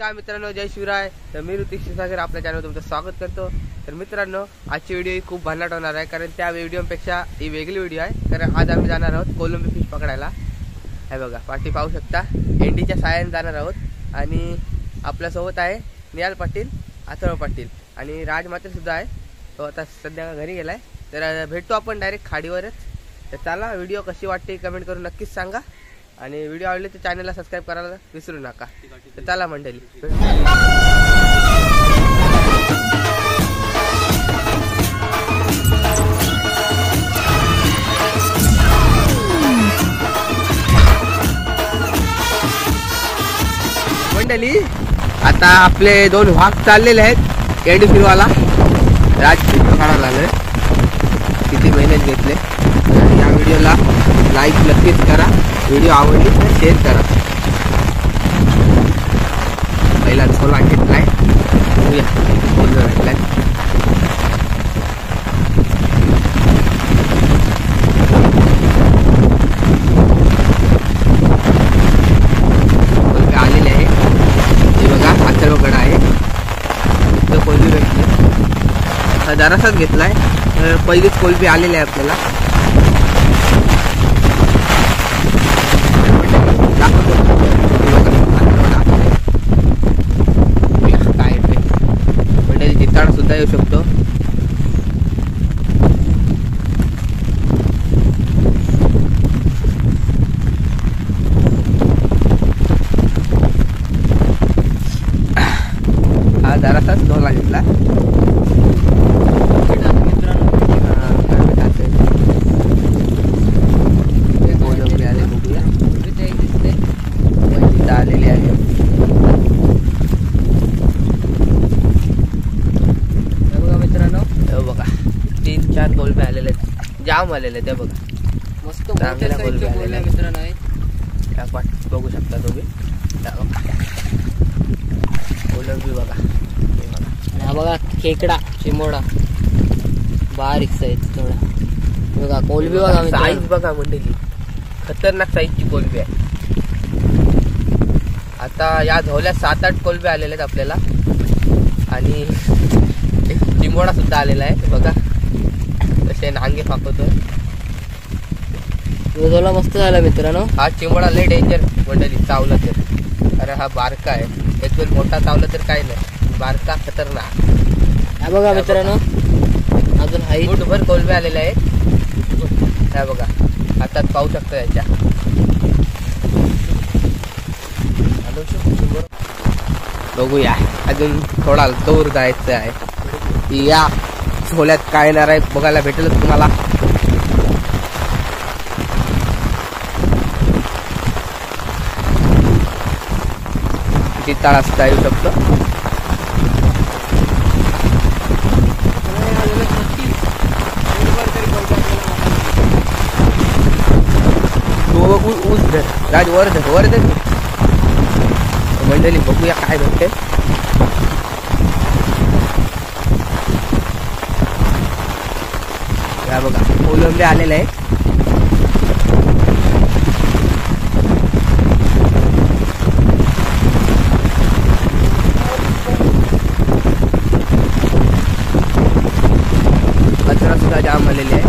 नमस्कार मित्रांनो, जय शिवराय. तर मी ऋतिक क्षीरसागर आपल्या चॅनलवर तुमचं स्वागत करतो. तर मित्रांनो, आजची व्हिडिओ ही खूप भन्नाट होणार आहे, कारण त्या व्हिडिओपेक्षा ही वेगळी व्हिडिओ आहे. कारण आज आम्ही जाणार आहोत कोलंबी फिश पकडायला. हे बघा, पाठी पाहू शकता, एंडीच्या साह्याने जाणार आहोत. आणि आपल्यासोबत आहे निहाल पाटील, अथर्व पाटील आणि राज मात्र सुद्धा आहे. तो आता सध्या घरी गेलाय. तर भेटतो आपण डायरेक्ट खाडीवरच. तर चला, व्हिडिओ कशी वाटते कमेंट करून नक्कीच सांगा. आणि व्हिडिओ आवडले तर चॅनलला सबस्क्राईब करायला विसरू नका. तर चला मंडळी. मंडळी, आता आपले दोन वाघ चाललेले आहेत एंडी फिरवाला. राज काढायला लागले, किती मेहनत घेतले. या व्हिडिओला लाईक नक्कीच करा. व्हिडिओ आवडली तर शेअर करा. पहिला सोला घेतलाय, घेतलाय. आलेले आहे, हे बघा, अथर्वकडे आहे. तो कोलबी भेटले, जरासाच घेतलाय. तर पहिलीच कोलबी आलेली आहे आपल्याला. सुद्धा येऊ शकतो. हा जरासाच धोला घेतला. आले बघूया, आलेली आहे. बघा, 3-4 कोलबी आलेले आहेत, जाम आलेले आहेत. बघा, मस्त चांगल्या कोलबी आलेल्या मित्रांनो. बघू शकता तुम्ही. कोलंबी बघा, हा बघा, खेकडा, चिमोडा, बारीक साईज थोडा. बघा कोलबी बघा, साईज बघा मंडळी, खतरनाक साईजची कोलबी आहे. आता या झोल्या 7-8 कोलबी आलेले आहेत आपल्याला. आणि चिमोडा सुद्धा आलेला आहे. बघा कसे नांगे फाकवतोय. झोला मस्त झाला मित्रांनो. हा चिमोडा लय डेंजर मंडळी, चावला तर. अरे हा बारका आहे, एक वेळ मोठा चावला तर काय नाही, बारका खतरनाक. हा बघा मित्रांनो, अजून हाईट फुटभर कोलबी आलेले आहेत. हा बघा, हातात पाहू शकता याच्या. बघूया, अजून थोडा दूर जायचं आहे. या झोल्यात काय येणार आहे बघायला भेटेल तुम्हाला. किती तळा सुद्धा येऊ शकतो. ऊस धर राज, वर धर, वर धर. मंडळी बघूया काय भेटते. बघा, कोलंबी आलेले आहे. कचरा सुद्धा जाम आलेले आहे.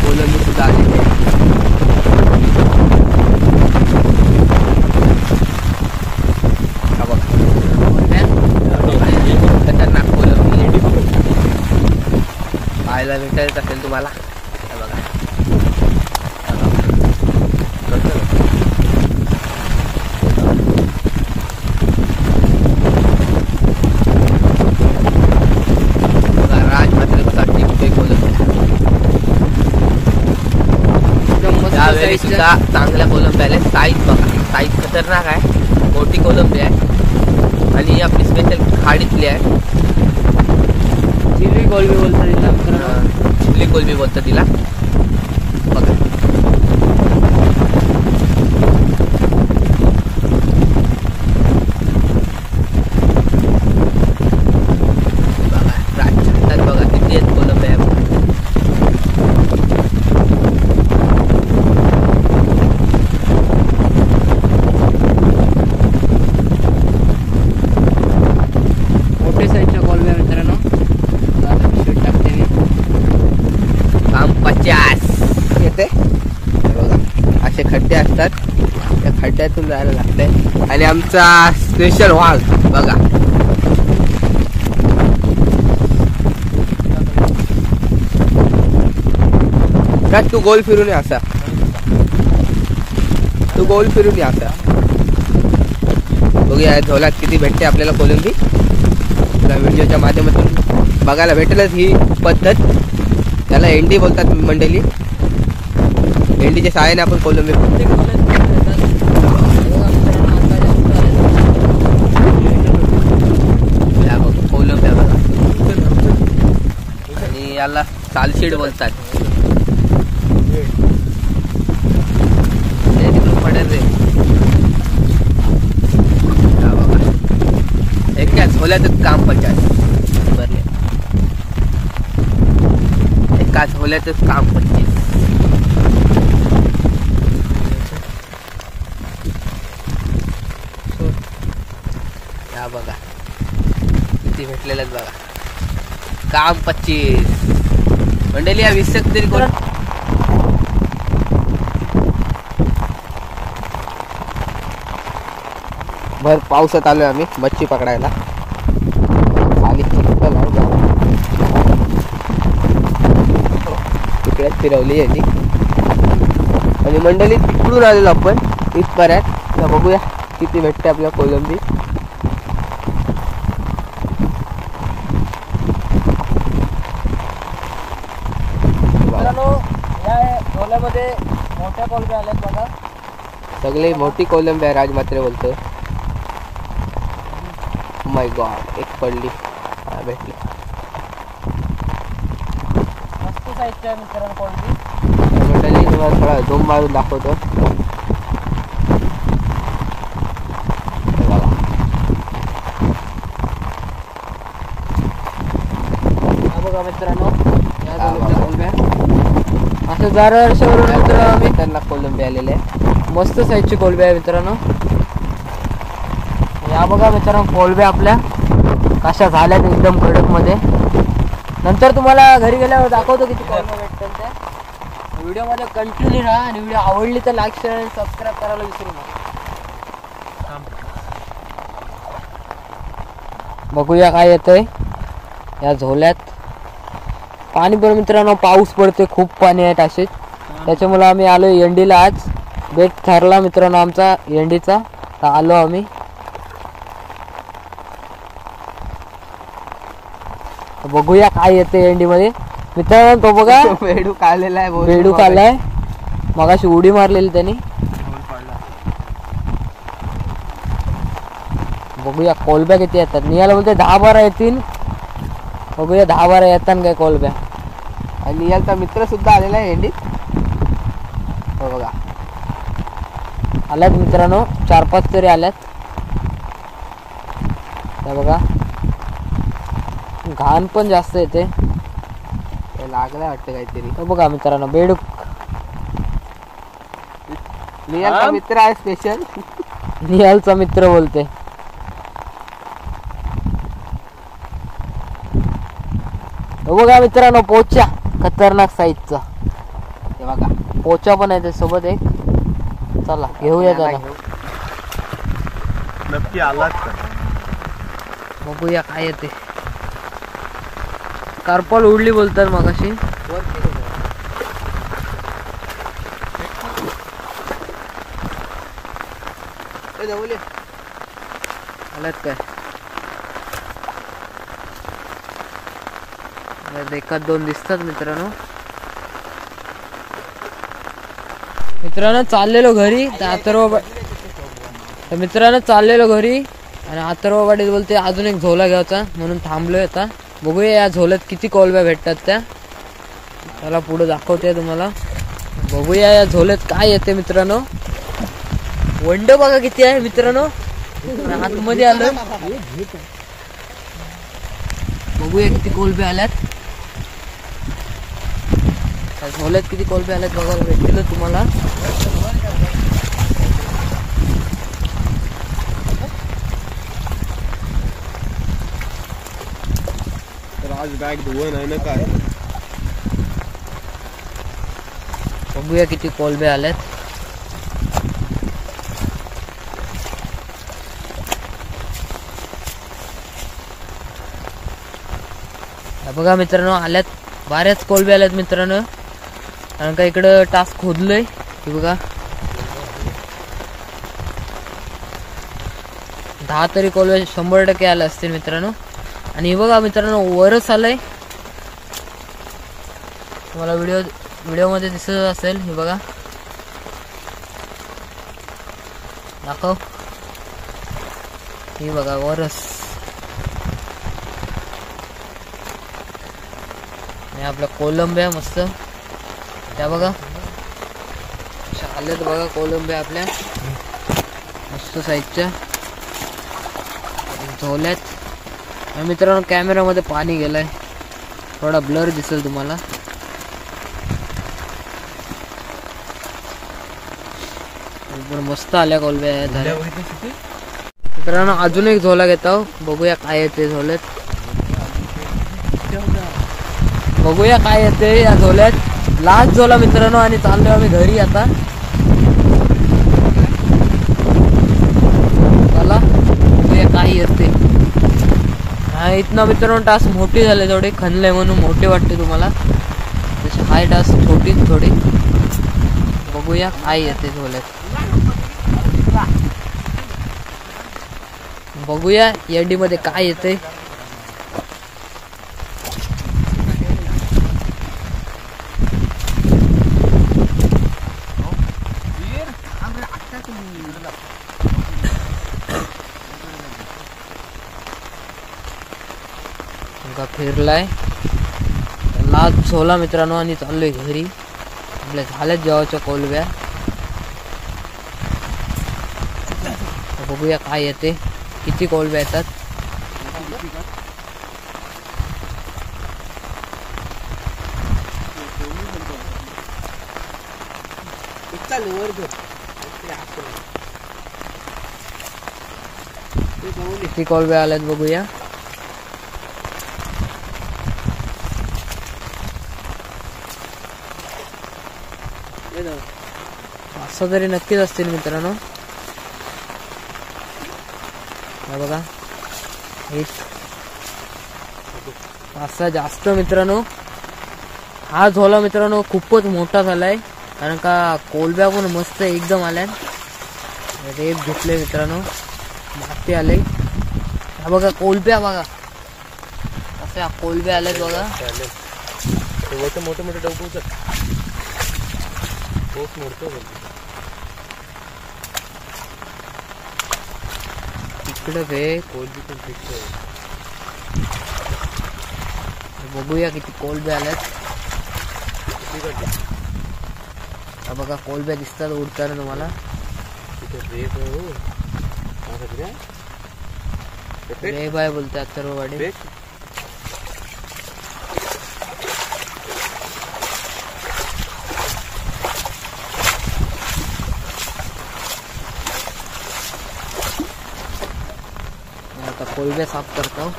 कोलंबी सुद्धा आलेली आहे. खतरनाक कोलंबी पाहायला भेटत असेल तुम्हाला. बघा, राज मात्र कसा टिकतोय कोलंबी. त्यावेळी सुद्धा चांगल्या कोलंबी आल्या. साईज बघा, साईज खतरनाक आहे, मोठी कोलंबी आहे. आणि आपली स्पेशल खाडीतली आहे. चिल्ली कोलबी बोलतात तिला, चिल्ली कोलबी बोलतात तिला. बघा, बघा किती आहेत कोलंबी आहे. आमचा स्पेशल वाघ बघा. काय तू गोल फिरून ये असा, तू गोल फिरून ये असा. बघूया झोलात किती भेटते आपल्याला कोलंबी. तुला व्हिडिओच्या माध्यमातून बघायला भेटेलच ही पद्धत. त्याला एंडी बोलतात मंडळी. एंडीच्या सहाय्याने आपण कोलंबी कोलंब्या बघा. आणि याला सालशीड बोलतात. पडेल रे बघा. एका झोल्यातच काम पचास भरले. एका झोल्यातच काम 25. या बघा किती भेटलेलं बघा. काम 25 मंडळी. या 20 तरी कोण भर पावसात आलोय आम्ही मच्छी पकडायला. खाली चिखल आहे तिकडेच फिरवली यांनी. आणि मंडळी तिकडून आलेलो आपण इथपर्यंत. बघूया किती भेटते आपल्या कोलंबी. मध्ये मोठ्या कोलंब्या आल्यात बघा. सगळे मोठी कोलंबी आहे. राजमात्रे बोलतो. माय गॉड एक पडली. भेटली मस्त साईजची आहे मित्रांनो कोलंबी. मंडळी तुम्हाला थोडा झूम मारून दाखवतो. बघा मित्रांनो या कोलंब्या असं जारा वर्षावरून मित्रांनो आम्ही त्यांना कोलंबी आलेले आहे. मस्त साईजची कोलंबी आहे मित्रांनो. या बघा मित्रांनो कोलंब्या आपल्या कशा झाल्यात एकदम कडक मध्ये. नंतर तुम्हाला घरी गेल्यावर दाखवतो किती कोलंब्या भेटतात त्या. व्हिडिओमध्ये कंटिन्यू राहा आणि व्हिडिओ आवडली तर लाईक शेअर आणि सबस्क्राईब करायला विसरू नका. बघूया काय येतंय या झोल्यात. पाणी पण मित्रांनो पाऊस पडते खूप पाणी आहे असेच. त्याच्यामुळे आम्ही आलो एंडीला. आज बेट ठरला मित्रांनो आमचा एंडीचा. तर आलो आम्ही. बघूया काय येते एंडी मध्ये मित्रांनो. तो बघा बेडूक आलेला आहे. बेडूक आलाय. मगाशी उडी मारलेली त्यांनी. बघूया कोलब्या किती येतात. नियाला बोलते 10-12 येतील. बघूया 10-12 येतात काय कोलब्या. आणि नियालचा मित्र सुद्धा आलेला आहे एंडीत. हो बघा आल्यात मित्रांनो 4-5 तरी आल्यात. बघा घाण पण जास्त येते. लागलं वाटतं काहीतरी. बघा मित्रांनो बेडूक. नियालचा मित्र आहे स्पेशल. नियालचा मित्र बोलते. बघा मित्रांनो पोचा खतरनाक साईजचा. हे बघा पोचा पण आहे त्यासोबत एक. चला घेऊया त्याला. नक्की आलात का. बघूया काय येते. कार्पल उडली बोलतात मगाशी. आल्यात काय एखाद दोन दिसतात मित्रांनो. चाललेलो घरी तर मित्रांनो चाललेलो घरी आणि अथर्ववाडीत बोलते अजून एक झोला घ्यायचा म्हणून थांबलोय आता. बघूया या झोल्यात किती कोलब्या भेटतात त्या. त्याला पुढे दाखवते तुम्हाला. बघूया या झोल्यात काय येते मित्रांनो. वंड बघा किती आहे मित्रांनो. आतमध्ये आलं. बघूया किती कोलब्या आल्यात. झोल्यात किती कोलब्या आल्यात बघायला भेटतील तुम्हाला. आज बॅग धुवून आहे ना काय. बघूया किती कोलब्या आल्यात. बघा मित्रांनो, आल्यात बऱ्याच कोलबे आल्यात मित्रांनो. कारण का इकडं टास्क खोदलंय हे बघा. 10 तरी कोलबे 100% आले असतील मित्रांनो. आणि हे बघा मित्रांनो, वरच आलंय. तुम्हाला व्हिडिओ मध्ये दिसत असेल. हे बघा, दाखव. हे बघा वरस. आणि आपल्या कोलंब्या मस्त त्या बघा आल्यात बघा. कोलंब्या आपल्या मस्त साईजच्या झोल्यात. आणि मित्रांनो, कॅमेरामध्ये पाणी गेलंय, थोडा ब्लर दिसेल तुम्हाला. मस्त आल्या कोलब्या झाल्या मित्रांनो. अजून एक झोला घेतो, बघूया काय येते झोल्यात. बघूया काय येते या झोल्यात. लास्ट झोला मित्रांनो. आणि चाललोय आम्ही घरी आता. चला बघूया काय येते. इथनं मित्रांनो टास्क मोठी झाले, थोडे खणले म्हणून मोठे वाटते तुम्हाला. तसे हाय टास्क छोटी थोडी. बघूया काय येते झोल्यात. बघूया एडी मध्ये काय येते. फिरलाय लास्ट झोला मित्रांनो. आणि चाललोय घरी. आपल्या झाल्यात जेवाच्या कोलब्या. बघूया काय येते, किती कोलब्या येतात. किती कोलब्या आल्यात बघूया. असं तरी नक्कीच असतील मित्रांनो. बघा एक असा जास्त मित्रांनो. हा झोला मित्रांनो खूपच मोठा झालाय. कारण का कोलब्या पण मस्त एकदम आल्या. रेप घेतले मित्रांनो, माती आले. हा बघा कोलब्या बघा, अशा कोलब्या आल्यात बघा. मोठे मोठे डबू मोडतो. इकडे कोलबी पण फिक्स. बघूया किती कोलब्या आल्यात. बघा कोलब्या दिसतात उडताना तुम्हाला. रेब आहे बोलतात सर्व वाडे. आता कोलब्या साफ करतो.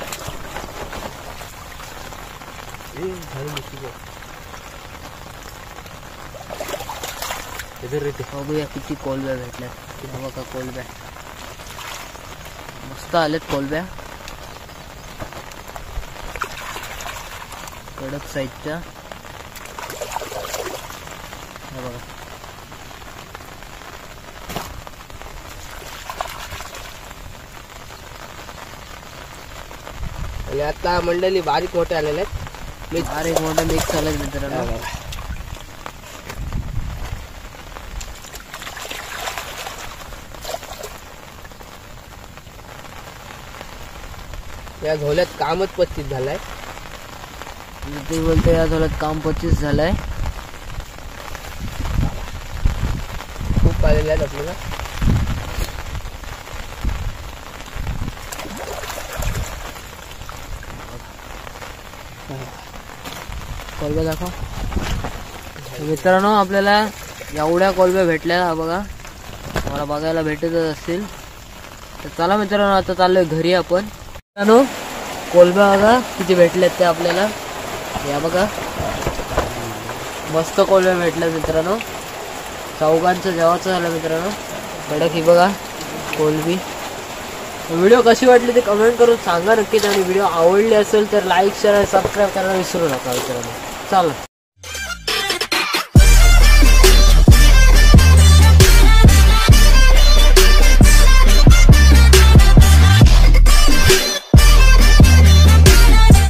बघूया किती कोलब्या भेटल्यात. बघा कोलब्या मस्त आल्यात. कोलब्या कडक साईजच्या. बघा आणि आता मंडळी बारीक मोठे आलेले आहेत. बारीक मोठे मिक्स आले मित्रांनो. या झोल्यात कामच 25 झालाय. ते बोलते या झोल्यात काम 25 झालंय. खूप आलेले आहेत आपल्याला. कोलब्या दाखव मित्रांनो. आपल्याला एवढ्या कोलब्या भेटल्या बघा. मला बघायला भेटतच असतील. तर चला मित्रांनो, आता चाललोय घरी आपण. मित्रांनो कोलब्या बघा किती भेटल्यात ते आपल्याला. या बघा मस्त कोलब्या भेटल्यात मित्रांनो. चौघांचं जेवाचं झालं मित्रांनो. कडक ही बघा कोलबी. व्हिडिओ कशी वाटली ते कमेंट करून सांगा नक्कीच आणि व्हिडिओ आवडली असेल तर लाईक शेअर आणि सबस्क्राईब करायला विसरू नका मित्रांनो. चला.